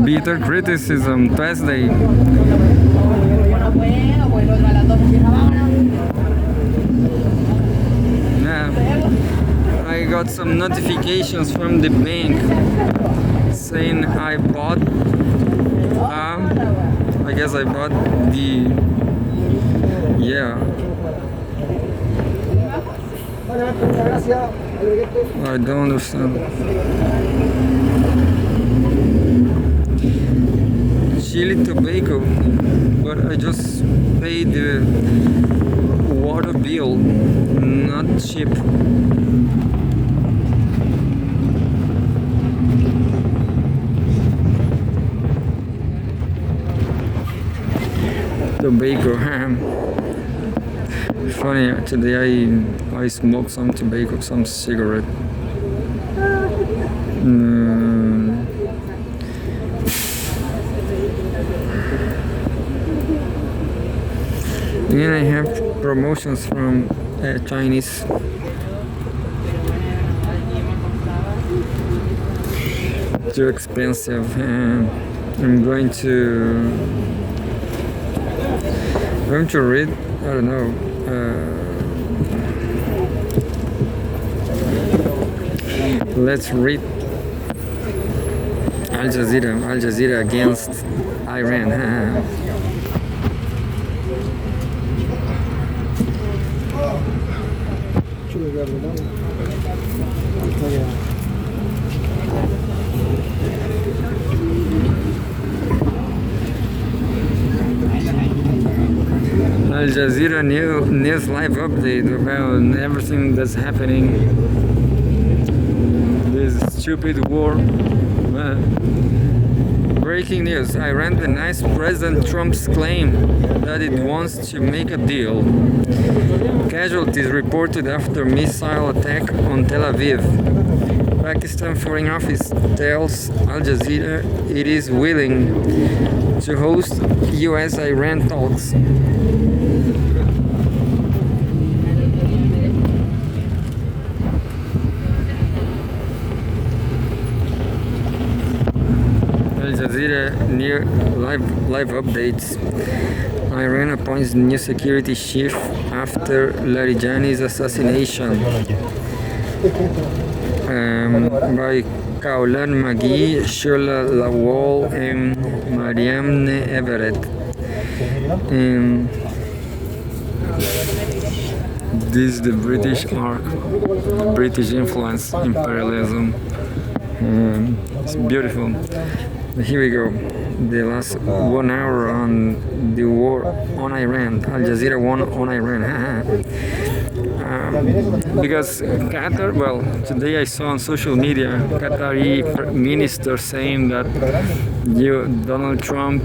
Bitter criticism Thursday. Yeah, I got some notifications from the bank saying I bought. I guess I bought the. Yeah. I don't understand. Chile tobacco, but I just paid the water bill, not cheap. Tobacco. Funny, today I smoked some tobacco, some cigarette. And I have promotions from Chinese. Too expensive. I'm going to read. I don't know. Let's read Al Jazeera against Iran. Al Jazeera news live update about everything that's happening. This stupid war. Breaking news: Iran denies President Trump's claim that it wants to make a deal. Casualties reported after missile attack on Tel Aviv. Pakistan Foreign Office tells Al Jazeera it is willing to host US-Iran talks. Al Jazeera near live updates. Iran appoints new security chief after Larijani's assassination. By Kaulan Magui, Shula Lawal, and Mariamne Everett. This is the British arc, British influence, imperialism. It's beautiful. Here we go. The last 1 hour on the war on Iran. Al Jazeera won on Iran. Because Qatar, well, today I saw on social media Qatari minister saying that Donald Trump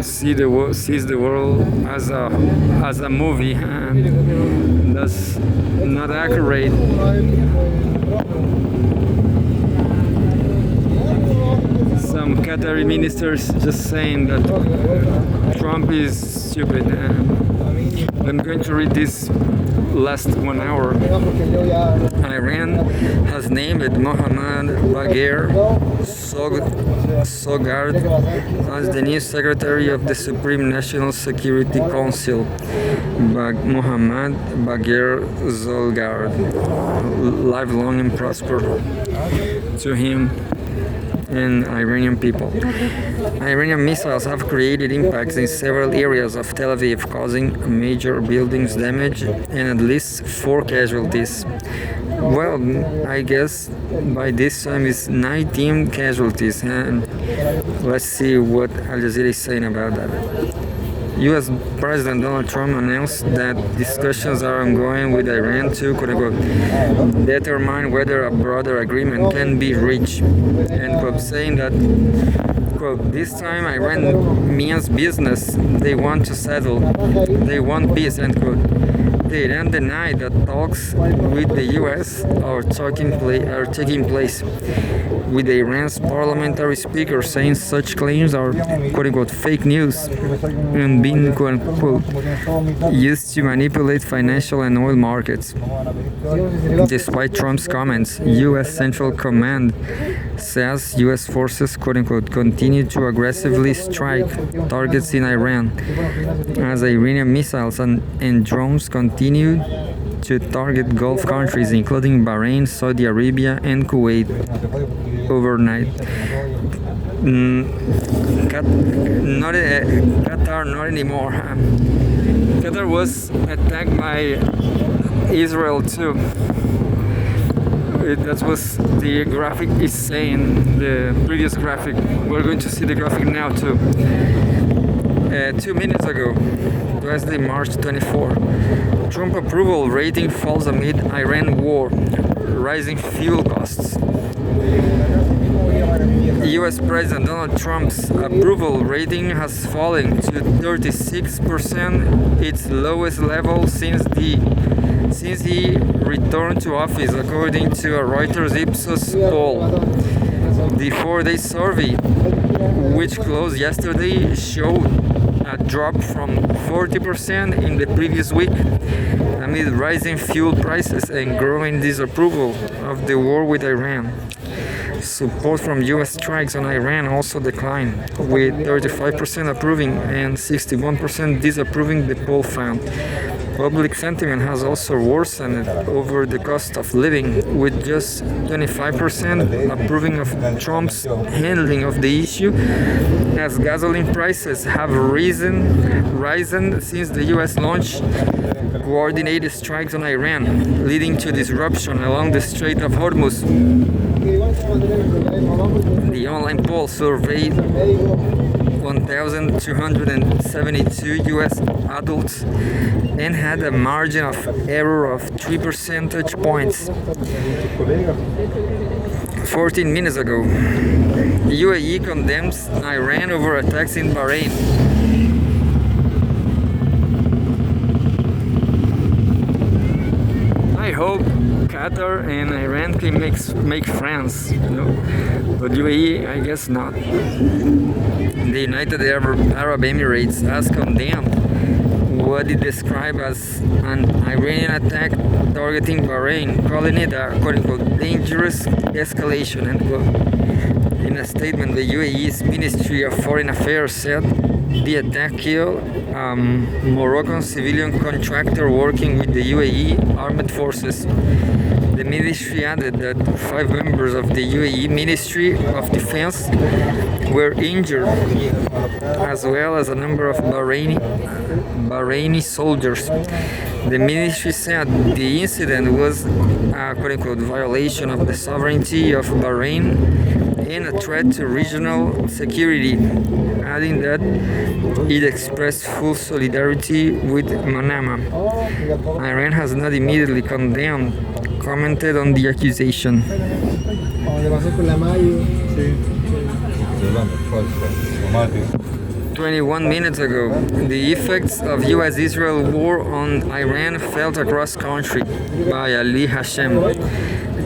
sees the world as a movie. That's not accurate. Some Qatari ministers just saying that Trump is stupid. I'm going to read this last 1 hour. Iran has named Mohammad Bagher Sogard as the new Secretary of the Supreme National Security Council. Mohammad Bagher Zolgard, live long and prosper to him and Iranian people. Iranian missiles have created impacts in several areas of Tel Aviv, causing major buildings damage and at least 4 casualties. Well, I guess by this time it's 19 casualties. And let's see what Al Jazeera is saying about that. U.S. President Donald Trump announced that discussions are ongoing with Iran to determine whether a broader agreement can be reached, and saying that, quote, this time Iran means business. They want to settle. They want peace, end quote. They then deny that talks with the U.S. are taking place, with Iran's parliamentary speaker saying such claims are, quote-unquote, fake news and being, quote-unquote, used to manipulate financial and oil markets. Despite Trump's comments, U.S. Central Command says U.S. forces, quote-unquote, continue to aggressively strike targets in Iran as Iranian missiles and drones continue to target Gulf countries, including Bahrain, Saudi Arabia, and Kuwait overnight. Qatar, not anymore. Qatar was attacked by Israel too. That was the graphic is saying, the previous graphic. We're going to see the graphic now too. 2 minutes ago, Wednesday, March 24, Trump approval rating falls amid Iran war, rising fuel costs. US President Donald Trump's approval rating has fallen to 36%, its lowest level since he returned to office, according to a Reuters Ipsos poll. The 4-day survey, which closed yesterday, showed a drop from 40% in the previous week amid rising fuel prices and growing disapproval of the war with Iran. Support from U.S. strikes on Iran also declined, with 35% approving and 61% disapproving, the poll found. Public sentiment has also worsened over the cost of living, with just 25% approving of Trump's handling of the issue, as gasoline prices have risen since the U.S. launched coordinated strikes on Iran, leading to disruption along the Strait of Hormuz. The online poll surveyed 1,272 U.S. adults and had a margin of error of 3 percentage points. 14 minutes ago, UAE condemns Iran over attacks in Bahrain. I hope Qatar and Iran can make friends, but UAE, I guess not. The United Arab Emirates has condemned what it described as an Iranian attack targeting Bahrain, calling it a quote-unquote dangerous escalation, end quote. In a statement, the UAE's Ministry of Foreign Affairs said the attack killed a Moroccan civilian contractor working with the UAE armed forces. The ministry added that 5 members of the UAE Ministry of Defense were injured, as well as a number of Bahraini soldiers. The ministry said the incident was a quote-unquote violation of the sovereignty of Bahrain and a threat to regional security, adding that it expressed full solidarity with Manama. Iran has not immediately commented on the accusation. 21 minutes ago, the effects of U.S.-Israel war on Iran felt across country by Ali Hashem,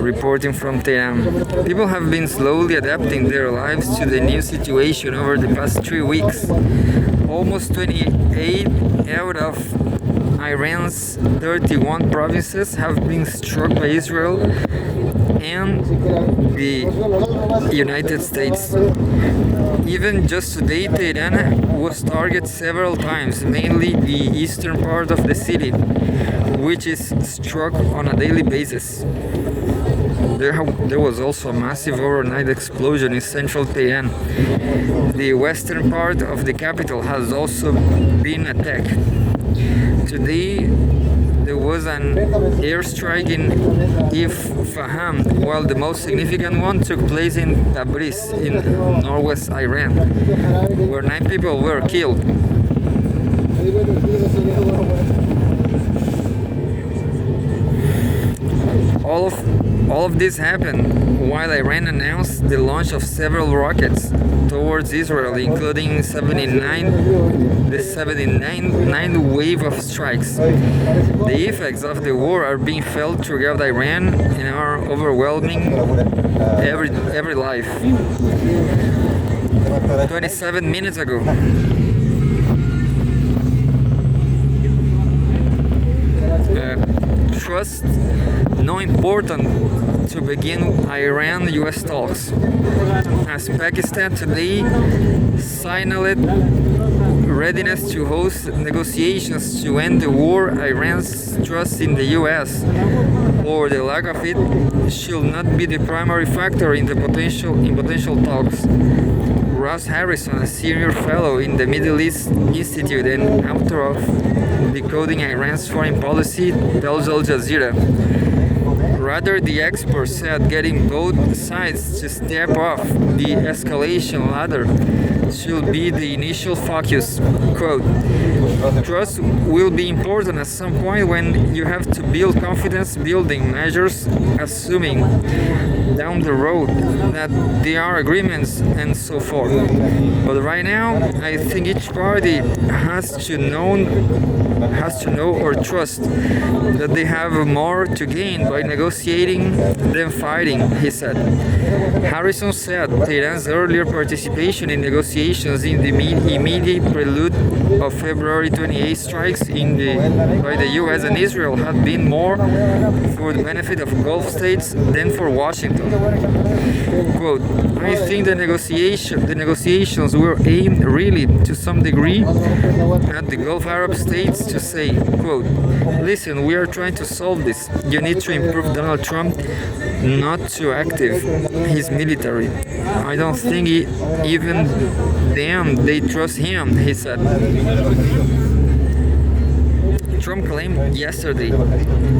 reporting from Tehran. People have been slowly adapting their lives to the new situation over the past 3 weeks. Almost 28 out of Iran's 31 provinces have been struck by Israel and the United States. Even just today, Tehran was targeted several times, mainly the eastern part of the city, which is struck on a daily basis. There was also a massive overnight explosion in central Tehran. The western part of the capital has also been attacked. Today, there was an airstrike in Isfahan, while the most significant one took place in Tabriz, in northwest Iran, where 9 people were killed. All of this happened while Iran announced the launch of several rockets towards Israel, including the 79th wave of strikes. The effects of the war are being felt throughout Iran and are overwhelming every life. 27 minutes ago, trust no important to begin Iran-US talks, as Pakistan today signaled readiness to host negotiations to end the war. Iran's trust in the US, or the lack of it, should not be the primary factor in potential talks. Ross Harrison, a senior fellow in the Middle East Institute and author of Decoding Iran's Foreign Policy, tells Al Jazeera. Rather, the expert said getting both sides to step off the escalation ladder should be the initial focus. Quote, trust will be important at some point when you have to build confidence building measures, assuming down the road that there are agreements and so forth. But right now, I think each party has to know or trust that they have more to gain by negotiating than fighting, he said. Harrison said Tehran's earlier participation in negotiations in the immediate prelude of February 28 strikes by the US and Israel had been more for the benefit of Gulf states than for Washington. Quote, I think the negotiations were aimed really to some degree at the Gulf Arab states to say, quote, listen, we are trying to solve this. You need to improve Donald Trump, not to active his military. I don't think even them, they trust him, he said. Trump claimed yesterday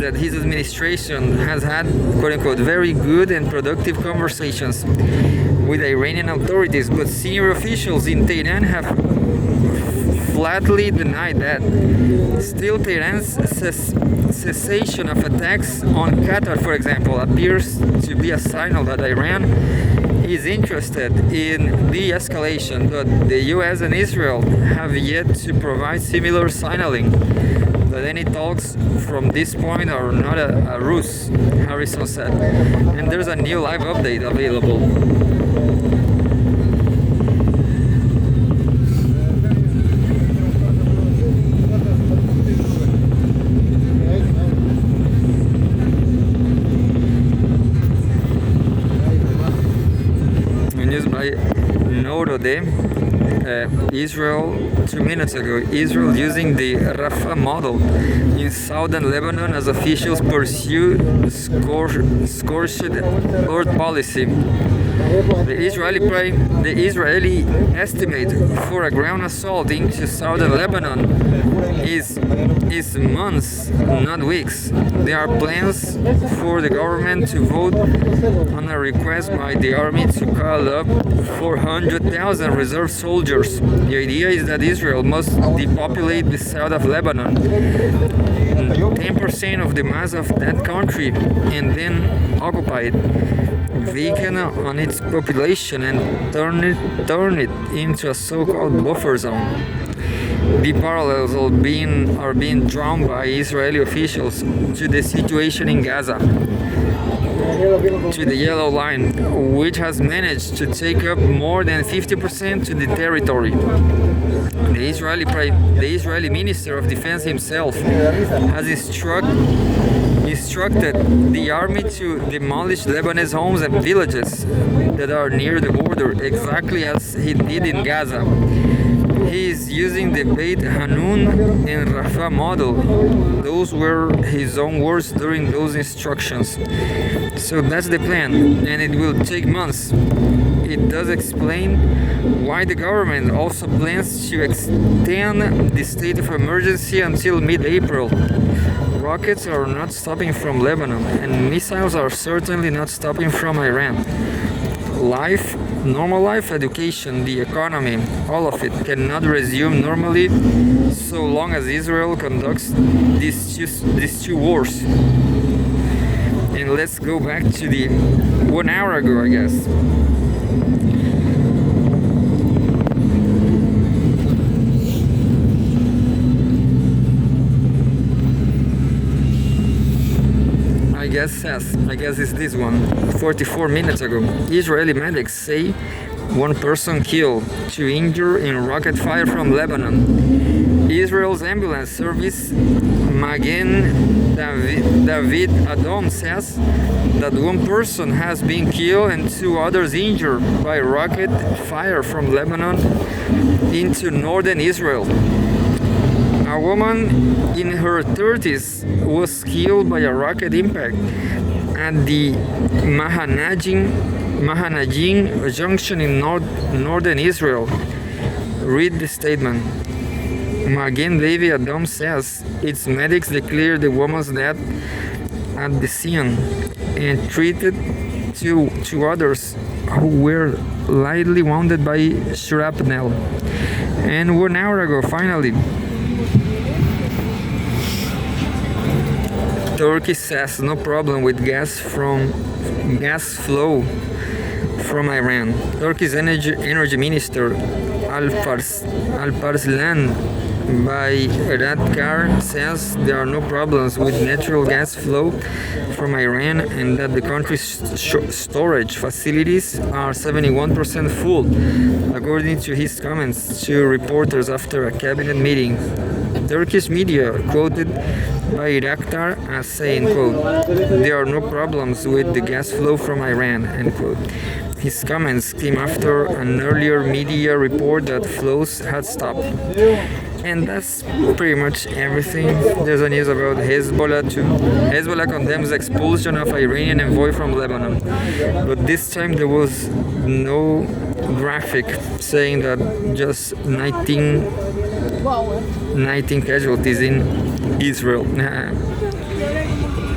that his administration has had, quote-unquote, very good and productive conversations with Iranian authorities, but senior officials in Tehran have flatly denied that. Still, Tehran's cessation of attacks on Qatar, for example, appears to be a signal that Iran is interested in de-escalation, but the US and Israel have yet to provide similar signaling that any talks from this point are not a ruse, Harrison said. And there's a new live update available. News by Norode. Israel 2 minutes ago. Israel using the Rafah model in southern Lebanon as officials pursue scorched earth policy. The Israeli estimate for a ground assault into southern Lebanon is months, not weeks. There are plans for the government to vote on a request by the army to call up 400,000 reserve soldiers. The idea is that Israel must depopulate the south of Lebanon, 10% of the mass of that country, and then occupy it, weaken on its population, and turn it into a so-called buffer zone. The parallels are being drawn by Israeli officials to the situation in Gaza, to the Yellow Line, which has managed to take up more than 50% to the territory. The Israeli Minister of Defense himself has instructed the army to demolish Lebanese homes and villages that are near the border, exactly as he did in Gaza. He is using the Beit Hanun and Rafah model. Those were his own words during those instructions. So that's the plan, and it will take months. It does explain why the government also plans to extend the state of emergency until mid-April. Rockets are not stopping from Lebanon, and missiles are certainly not stopping from Iran. Normal life, education, the economy, all of it cannot resume normally so long as Israel conducts these two wars. And let's go back to the 1 hour ago, I guess. I guess it's this one. 44 minutes ago, Israeli medics say one person killed, 2 injured in rocket fire from Lebanon. Israel's ambulance service Magen David Adom says that one person has been killed and two others injured by rocket fire from Lebanon into northern Israel. A woman in her 30s was killed by a rocket impact at the Mahanajin junction in northern Israel. Read the statement. Magen David Adom says its medics declared the woman's death at the scene and treated two others who were lightly wounded by shrapnel. And 1 hour ago, finally, Turkey says no problem with gas flow from Iran. Turkey's energy minister Alparslan Bayraktar says there are no problems with natural gas flow from Iran and that the country's storage facilities are 71% full, according to his comments to reporters after a cabinet meeting. Turkish media quoted Bayraktar as saying, quote, "There are no problems with the gas flow from Iran," end quote. His comments came after an earlier media report that flows had stopped. And that's pretty much everything. There's a news about Hezbollah too. Hezbollah condemns the expulsion of Iranian envoy from Lebanon. But this time there was no graphic saying that just 19 casualties in Israel.